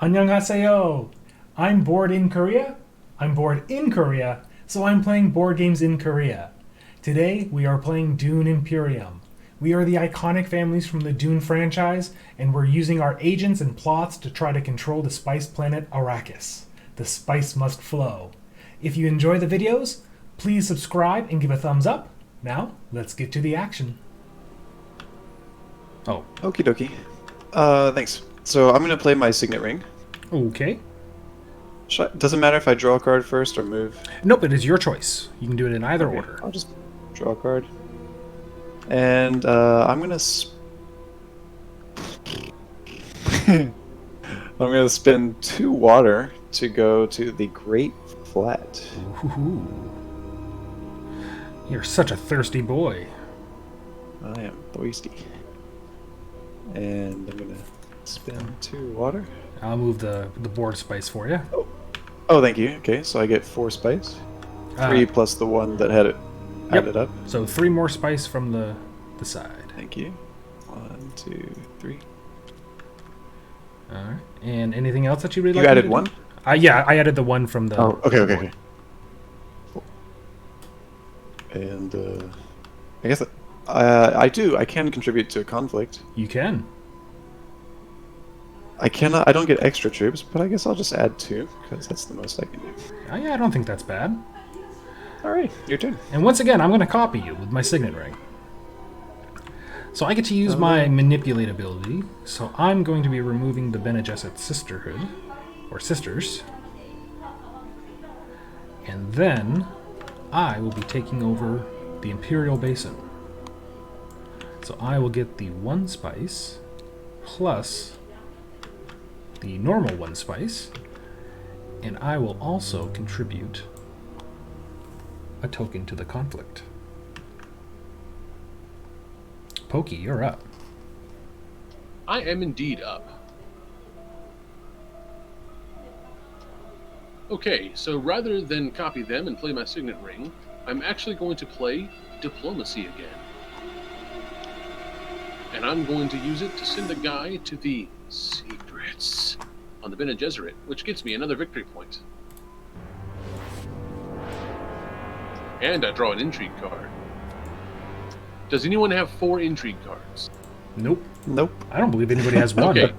Annyeonghaseyo! I'm bored in Korea. I'm bored in Korea, so I'm playing board games in Korea. Today, we are playing Dune Imperium. We are the iconic families from the Dune franchise, and we're using our agents and plots to try to control the spice planet Arrakis. The spice must flow. If you enjoy the videos, please subscribe and give a thumbs up. Now, let's get to the action. Oh, Okie dokie. Thanks. So I'm gonna play my signet ring. okay. Doesn't matter if I draw a card first or move. Nope, it is your choice. You can do it in either Okay, order. I'll just draw a card. And I'm gonna I'm gonna spend 2 water to go to the Great Flat. Ooh. You're such a thirsty boy. I am thirsty. And I'm gonna spend 2 water. I'll move the board spice for you. Oh, thank you. Okay, so I get 4 spice. 3 plus the one that had it added up. So 3 more spice from the side. Thank you. 1, 2, 3. All right. And anything else that you really You like? added 1? Yeah, I added the one from the. Oh, okay. Cool. And I guess I do. I can contribute to a conflict. You can. I cannot. I don't get extra troops, but I guess I'll just add 2 because that's the most I can do. Oh, yeah, I don't think that's bad. All right, your turn. And once again, I'm going to copy you with my signet ring. So I get to use my manipulate ability. So I'm going to be removing the Bene Gesserit Sisterhood, or Sisters. And then I will be taking over the Imperial Basin. So I will get the 1 spice plus the normal 1 spice, and I will also contribute a token to the conflict. Pokey, you're up. I am indeed up. Okay, so rather than copy them and play my signet ring, I'm actually going to play diplomacy again. And I'm going to use it to send a guy to the secrets on the Bene Gesserit, which gets me another victory point. And I draw an intrigue card. Does anyone have 4 intrigue cards? Nope. Nope. I don't believe anybody has 1. Okay.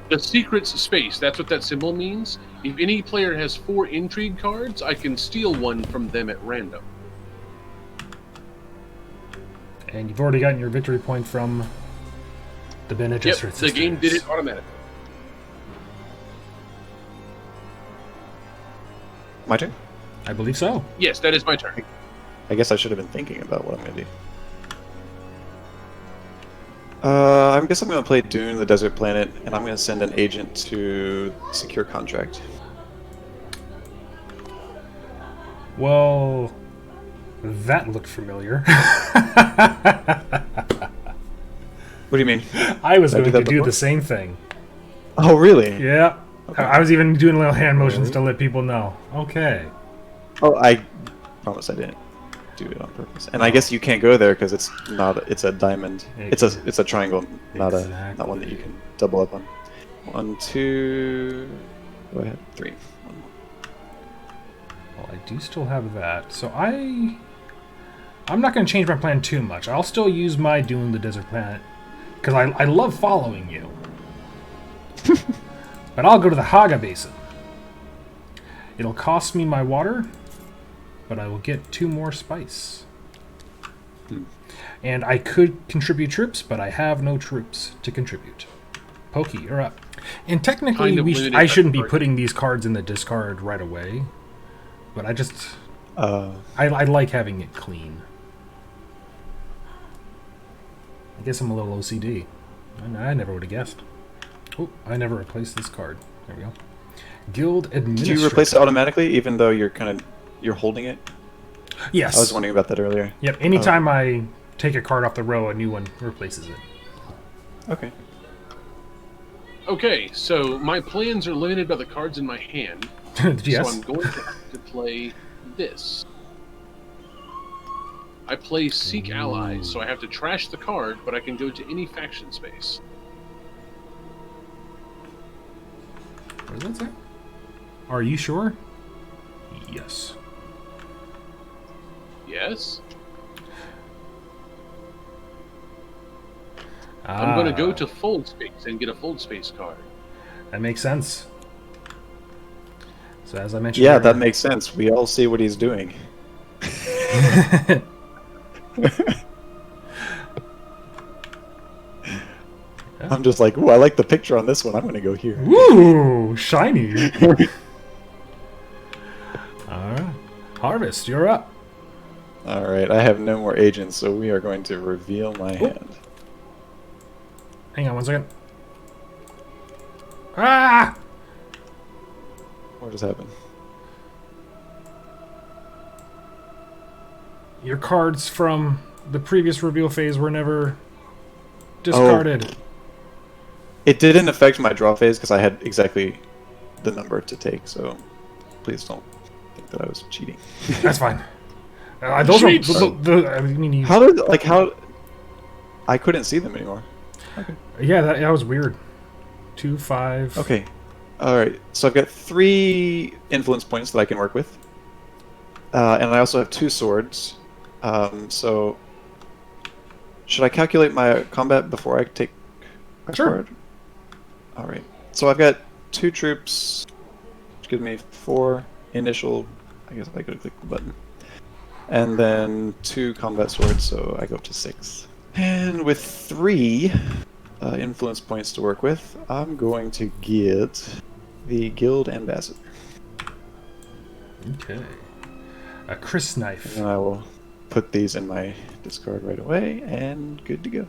The secrets space, that's what that symbol means. If any player has 4 intrigue cards, I can steal 1 from them at random. And you've already gotten your victory point from the Bene Gesserit Yep, the game did it automatically. My turn. I believe so. Yes, that is my turn. I guess I should have been thinking about what I'm gonna do. I guess I'm gonna play Dune, the desert planet, and I'm gonna send an agent to secure contract. Well, that looked familiar. What do you mean? I was Did I going do to that do before? the same thing. Oh, really? Yeah. Okay. I was even doing little hand motions to let people know. Okay. Oh, I promise I didn't do it on purpose. And I guess you can't go there because it's not. It's a diamond. It's a triangle, not one that you can double up on. 1, 2. Go ahead. 3. 1 more. Well, I do still have that. So I'm not going to change my plan too much. I'll still use my Dune the Desert Planet because I love following you. But I'll go to the Haga Basin. It'll cost me my water, but I will get 2 more spice. And I could contribute troops, but I have no troops to contribute. Pokey, you're up. And technically, I shouldn't be putting these cards in the discard right away. But I just... I like having it clean. I guess I'm a little OCD. I never would have guessed. Oh, I never replaced this card. There we go. Guild Administrator. Did you replace it automatically, even though you're holding it? Yes. I was wondering about that earlier. Yep. Anytime I take a card off the row, a new one replaces it. Okay. Okay, so my plans are limited by the cards in my hand. Yes. So I'm going to have to play this. I play Seek Allies, so I have to trash the card, but I can go to any faction space. What does that say? Are you sure? Yes. Yes. I'm going to go to fold space and get a fold space card. That makes sense. So as I mentioned, Yeah, that makes sense. We all see what he's doing. I'm just like, ooh, I like the picture on this one. I'm going to go here. Woo! Shiny! Alright. Harvest, you're up. Alright, I have no more agents, so we are going to reveal my hand. Hang on 1 second. Ah! What just happened? Your cards from the previous reveal phase were never discarded. Oh. It didn't affect my draw phase because I had exactly the number to take, so please don't think that I was cheating. That's fine. Those are I mean, how did how I couldn't see them anymore. Okay. Yeah, that was weird. 2, 5. Okay. Alright, so I've got 3 influence points that I can work with. And I also have 2 swords. So should I calculate my combat before I take a card? Alright. So I've got 2 troops, which gives me 4 initial. I guess I could click the button. And then 2 combat swords, so I go up to 6. And with 3 influence points to work with, I'm going to get the Guild Ambassador. Okay. A Chris knife. And I will put these in my discard right away, and good to go.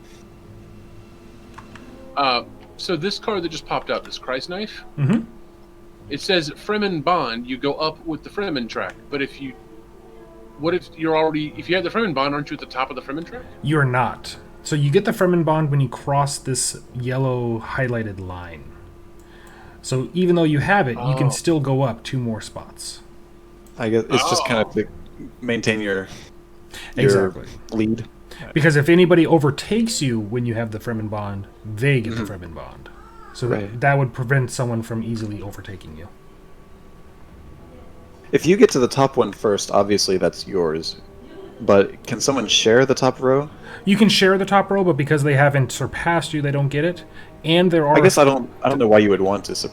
So this card that just popped up, this Christ knife, Mm-hmm. it says Fremen Bond, you go up with the Fremen track. But if you have the Fremen Bond, aren't you at the top of the Fremen track? You're not. So you get the Fremen Bond when you cross this yellow highlighted line. So even though you have it, you can still go up 2 more spots. I guess it's just kind of to maintain your Exactly. lead. Because if anybody overtakes you when you have the Fremen Bond, they get the Fremen Bond. So that would prevent someone from easily overtaking you. If you get to the top one first, obviously that's yours. But can someone share the top row? You can share the top row, but because they haven't surpassed you, they don't get it. And there are. I guess I don't know why you would want to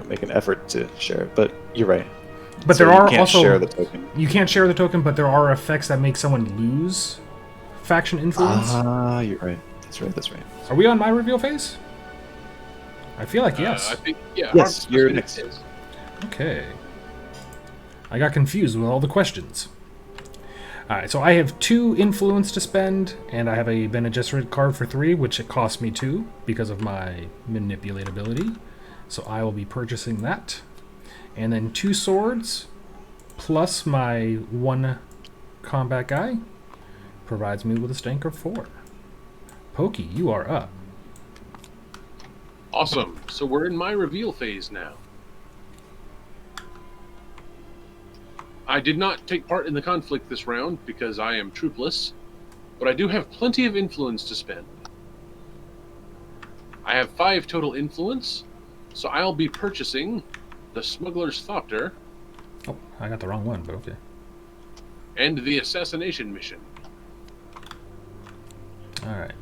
make an effort to share it, but you're right. But so there are you can't also share the token. You can't share the token, but there are effects that make someone lose faction influence. You're right. That's right. Are we on my reveal phase? I feel like yes. I think Yes, you're next. Okay. I got confused with all the questions. Alright, so I have 2 influence to spend, and I have a Bene Gesserit card for 3, which it cost me 2 because of my manipulatability. So I will be purchasing that. And then 2 swords, plus my 1 combat guy, provides me with a stank of 4. Pokey, you are up. Awesome. So we're in my reveal phase now. I did not take part in the conflict this round because I am troopless, but I do have plenty of influence to spend. I have 5 total influence, so I'll be purchasing the Smuggler's Thopter. Oh, I got the wrong one, but okay. And the Assassination Mission. Alright.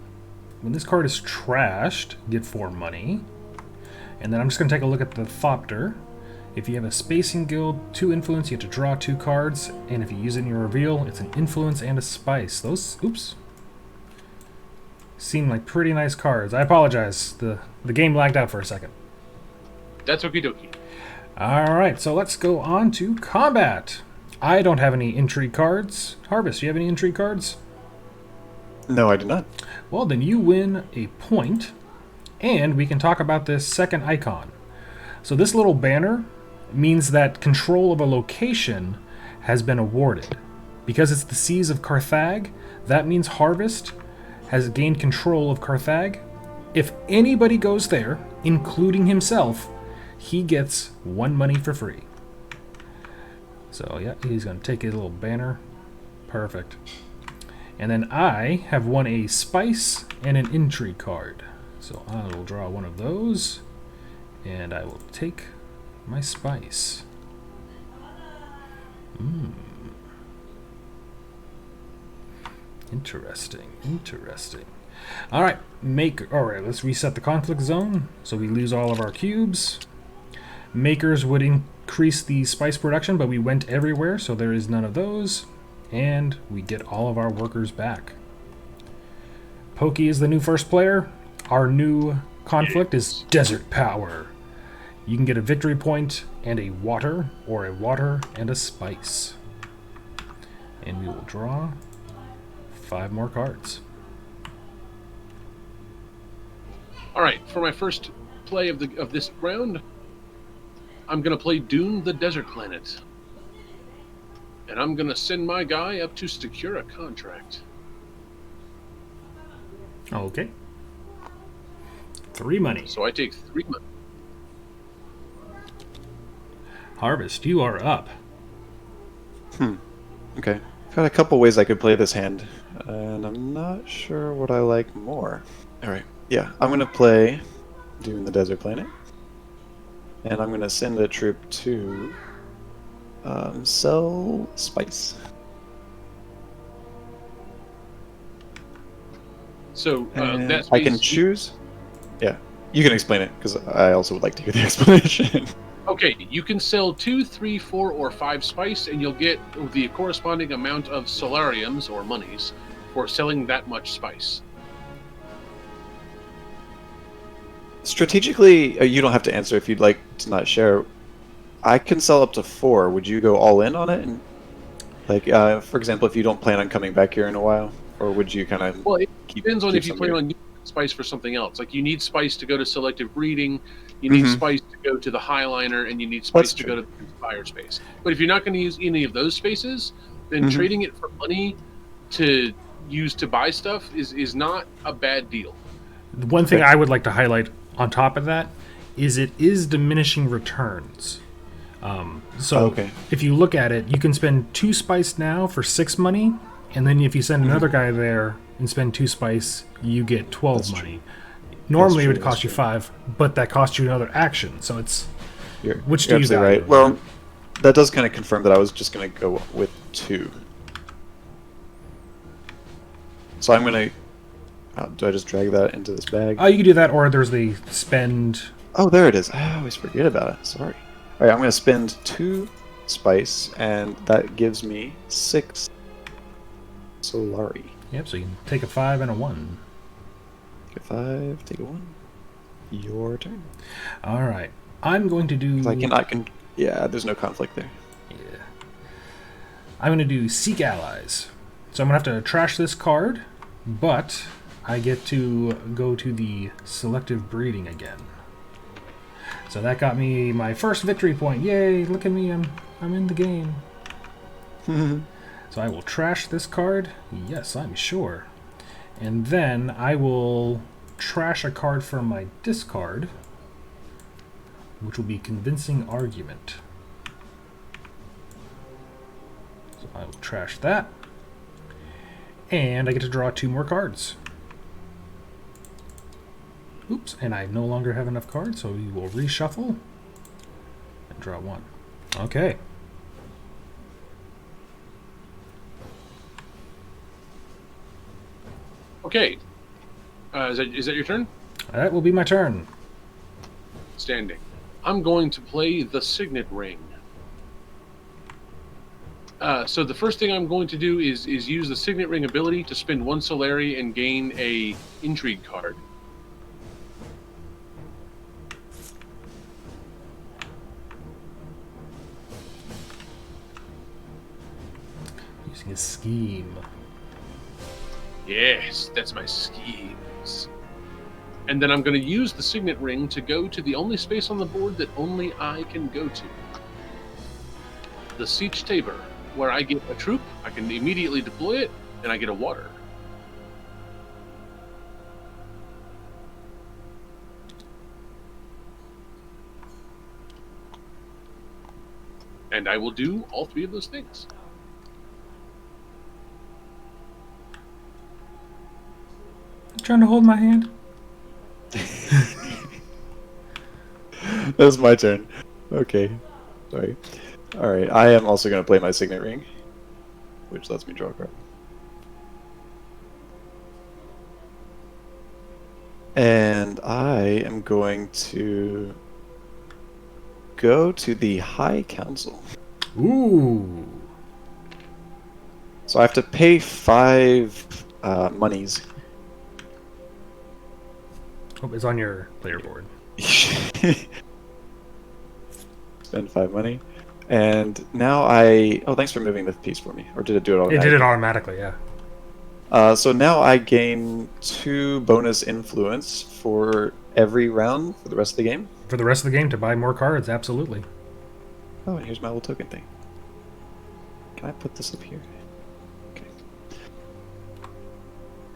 When this card is trashed, get 4 money. And then I'm just going to take a look at the Thopter. If you have a Spacing Guild, 2 influence, you have to draw 2 cards. And if you use it in your reveal, it's an influence and a spice. Those, oops, seem like pretty nice cards. I apologize. The game lagged out for a second. That's okie dokie. Alright, so let's go on to combat. I don't have any intrigue cards. Harvest, do you have any intrigue cards? No, I do not. Well, then you win a point, and we can talk about this second icon. So this little banner means that control of a location has been awarded. Because it's the Seas of Carthag, that means Harvest has gained control of Carthag. If anybody goes there, including himself, he gets 1 money for free. So yeah, he's going to take his little banner. Perfect. And then I have won a spice and an intrigue card. So I will draw one of those. And I will take my spice. Interesting, interesting. All right, let's reset the conflict zone so we lose all of our cubes. Makers would increase the spice production, but we went everywhere, so there is none of those. And we get all of our workers back. Pokey is the new first player. Our new conflict is Desert Power. You can get a victory point and a water, or a water and a spice. And we will draw 5 more cards. All right, for my first play of this round, I'm going to play Dune the Desert Planet. And I'm going to send my guy up to secure a contract. Okay. 3 money. So I take 3 money. Harvest, you are up. Okay. I've got a couple ways I could play this hand, and I'm not sure what I like more. Alright, yeah, I'm going to play Dune the Desert Planet, and I'm going to send a troop to sell spice. So that's I can choose. Yeah, you can explain it, because I also would like to hear the explanation. Okay, you can sell 2, 3, 4, or 5 spice, and you'll get the corresponding amount of solariums, or monies, for selling that much spice. Strategically, you don't have to answer if you'd like to not share. I can sell up to 4. Would you go all in on it? And, like, for example, if you don't plan on coming back here in a while, or would you kind of? Well, it depends on if you plan on using spice for something else. Like, you need spice to go to selective breeding, you need spice to go to the highliner, and you need spice to go to the fire space. But if you're not going to use any of those spaces, then trading it for money to use to buy stuff is not a bad deal. The one thing I would like to highlight on top of that is it is diminishing returns. If you look at it, you can spend 2 spice now for 6 money, and then if you send another guy there and spend 2 spice, you get 12 money. True. Normally it would cost you 5, but that costs you another action. So it's which do you value? Right. Well, that does kind of confirm that I was just going to go with 2. So I'm going to. Do I just drag that into this bag? Oh, you can do that, or there's the spend. Oh, there it is. I always forget about it. Sorry. All right, I'm going to spend 2 spice, and that gives me 6 Solari. Yep. So you can take a 5 and a 1. Take a 5, take a 1. Your turn. All right. I'm going to do. I can. Yeah, there's no conflict there. Yeah. I'm going to do Seek Allies. So I'm going to have to trash this card, but I get to go to the selective breeding again. So that got me my first victory point. Yay! Look at me. I'm in the game. So I will trash this card. Yes, I'm sure. And then I will trash a card from my discard, which will be Convincing Argument. So I will trash that. And I get to draw 2 more cards. Oops, and I no longer have enough cards, so we will reshuffle and draw 1. Okay. Okay. Is that your turn? That will be my turn. Standing. I'm going to play the Signet Ring. So the first thing I'm going to do is use the Signet Ring ability to spend 1 Solari and gain a Intrigue card. Using a scheme. Yes, that's my schemes. And then I'm going to use the Signet Ring to go to the only space on the board that only I can go to. The Siege Tabor, where I get a troop, I can immediately deploy it, and I get a water. And I will do all 3 of those things. Trying to hold my hand. That's my turn. Okay. Sorry. Alright, I am also going to play my Signet Ring, which lets me draw a card. And I am going to go to the High Council. Ooh. So I have to pay 5 monies. Oh, it's on your player board. Spend 5 money. And now I... Oh, thanks for moving the piece for me. Or did it do it automatically? It did it automatically, yeah. So now I gain 2 bonus influence for every round for the rest of the game. For the rest of the game to buy more cards, absolutely. Oh, and here's my little token thing. Can I put this up here? Okay.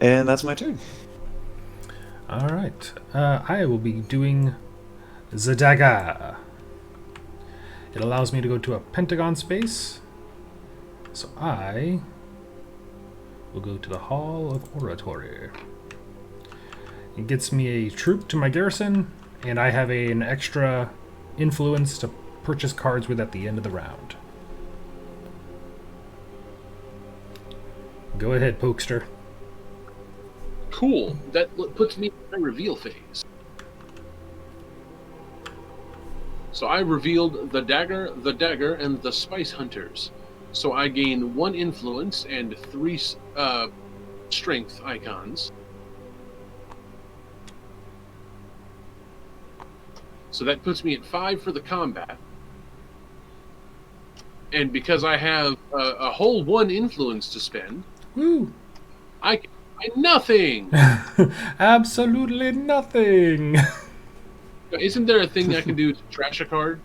And that's my turn. All right. I will be doing the dagger. It allows me to go to a pentagon space. So I will go to the Hall of Oratory. It gets me a troop to my garrison, and I have an extra influence to purchase cards with at the end of the round. Go ahead, Pokester. Cool. That puts me in my reveal phase. So I revealed the dagger, and the spice hunters. So I gain 1 influence and 3 strength icons. So that puts me at 5 for the combat. And because I have a whole 1 influence to spend, Woo! I can buy nothing. Absolutely nothing. Isn't there a thing I can do to trash a card?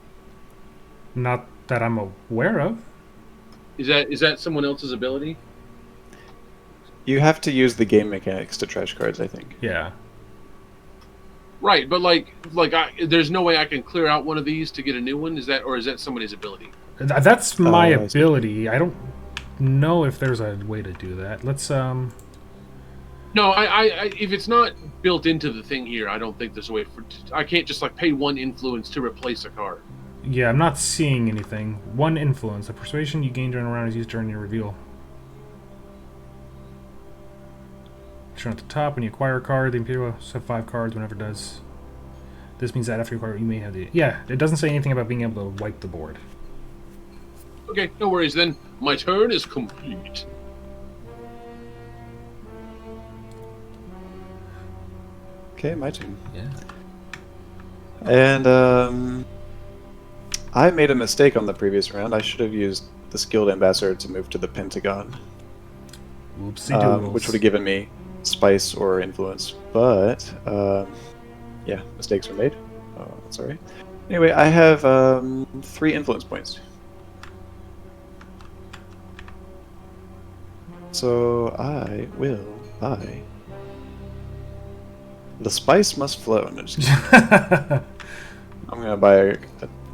Not that I'm aware of. Is that someone else's ability? You have to use the game mechanics to trash cards, I think. Yeah. Right, but there's no way I can clear out one of these to get a new one. Is that somebody's ability? That's my I see. ability. I don't know if there's a way to do that. Let's No, I if it's not built into the thing here, I don't think there's a way for. I can't just pay 1 influence to replace a card. Yeah, I'm not seeing anything. 1 influence. The persuasion you gain during a round is used during your reveal. Shown at the top, when you acquire a card, the Imperial will have 5 cards whenever it does. This means that after you acquire it, you may have the... Yeah, it doesn't say anything about being able to wipe the board. Okay, no worries then. My turn is complete. Okay, my turn. Yeah. And I made a mistake on the previous round. I should have used the Skilled Ambassador to move to the Pentagon. Oopsie doodles. Which would have given me spice or influence. But, yeah, mistakes were made. Oh, sorry. Anyway, I have 3 influence points. So I will buy... The spice must flow. No, just kidding. I'm going to buy a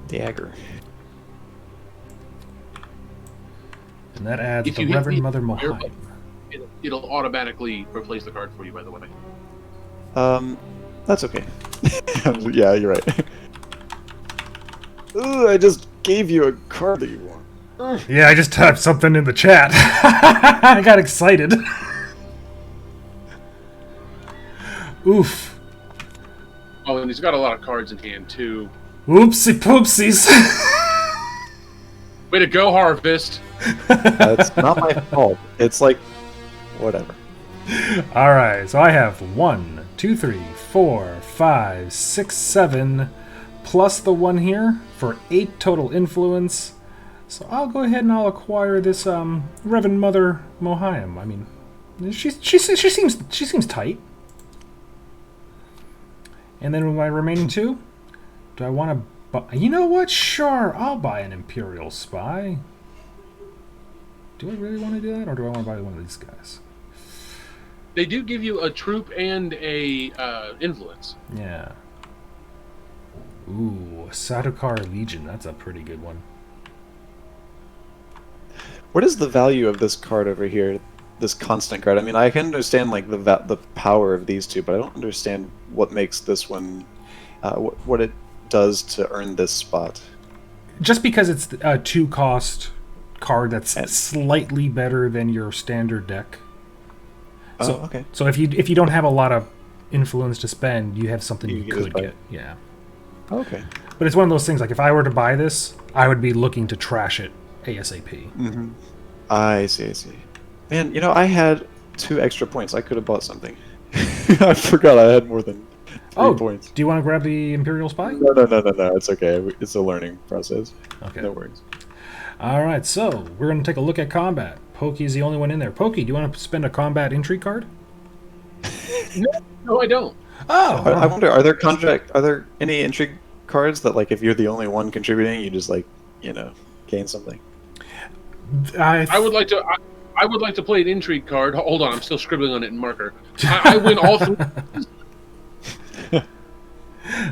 dagger. And that adds If the you hit Reverend me, Mother Mohaim. It'll automatically replace the card for you, by the way. That's okay. Yeah, you're right. Ooh, I just gave you a card that you want. Yeah, I just typed something in the chat. I got excited. Oof. Oh, and he's got a lot of cards in hand, too. Oopsie poopsies. Way to go, Harvest! That's not my fault. It's like, whatever. Alright, so I have 1, 2, 3, 4, 5, 6, 7, plus the 1 here for 8 total influence. So I'll go ahead and I'll acquire this Reverend Mother Mohaim. I mean, she seems tight. And then with my remaining 2, do I want to buy... You know what? Sure, I'll buy an Imperial Spy. Do I really want to do that, or do I want to buy one of these guys? They do give you a troop and a influence. Yeah. Ooh, Sardaukar Legion. That's a pretty good one. What is the value of this card over here? This constant card. I mean, I can understand like the power of these two, but I don't understand what makes this one, what it does to earn this spot? Just because it's a 2-cost card that's And- slightly better than your standard deck. Oh, So, okay. So if you don't have a lot of influence to spend, you have something You you can just could buy get. it. Yeah. Okay. But it's one of those things, like if I were to buy this, I would be looking to trash it ASAP. Mm-hmm. I see. Man, I had 2 extra points. I could have bought something. I forgot I had more than 3 points. Do you want to grab the Imperial Spy? No. It's okay. It's a learning process. Okay. No worries. All right, so we're going to take a look at combat. Pokey's the only one in there. Pokey, do you want to spend a combat intrigue card? No, I don't. Oh! I wonder, are there any intrigue cards that, like, if you're the only one contributing, you just, like, gain something? I would like to. I would like to play an intrigue card. Hold on, I'm still scribbling on it in marker. I win all 3. All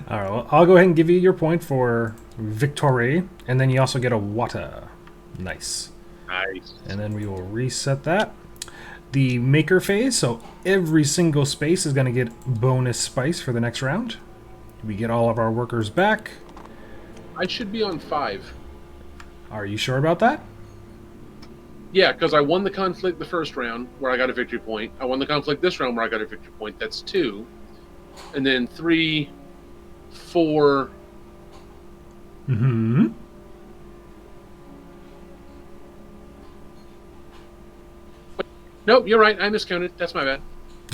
right, well, I'll go ahead and give you your point for victory, and then you also get a Wata. Nice. Nice. And then we will reset that. The maker phase, so every single space is going to get bonus spice for the next round. We get all of our workers back. I should be on 5. Are you sure about that? Yeah, because I won the conflict the first round where I got a victory point. I won the conflict this round where I got a victory point. That's 2. And then 3, 4. Mm-hmm. Nope, you're right. I miscounted. That's my bad.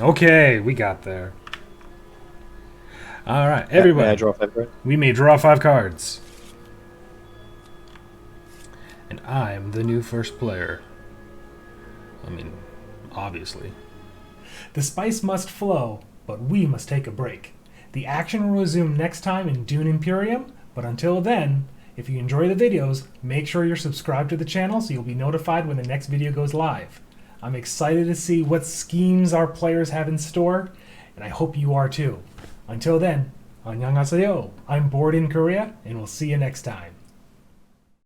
Okay, we got there. All right, everybody. May I draw 5 cards? We may draw 5 cards. And I'm the new first player. I mean, obviously. The spice must flow, but we must take a break. The action will resume next time in Dune Imperium, but until then, if you enjoy the videos, make sure you're subscribed to the channel so you'll be notified when the next video goes live. I'm excited to see what schemes our players have in store, and I hope you are too. Until then, annyeonghaseyo. I'm Bored in Korea, and we'll see you next time.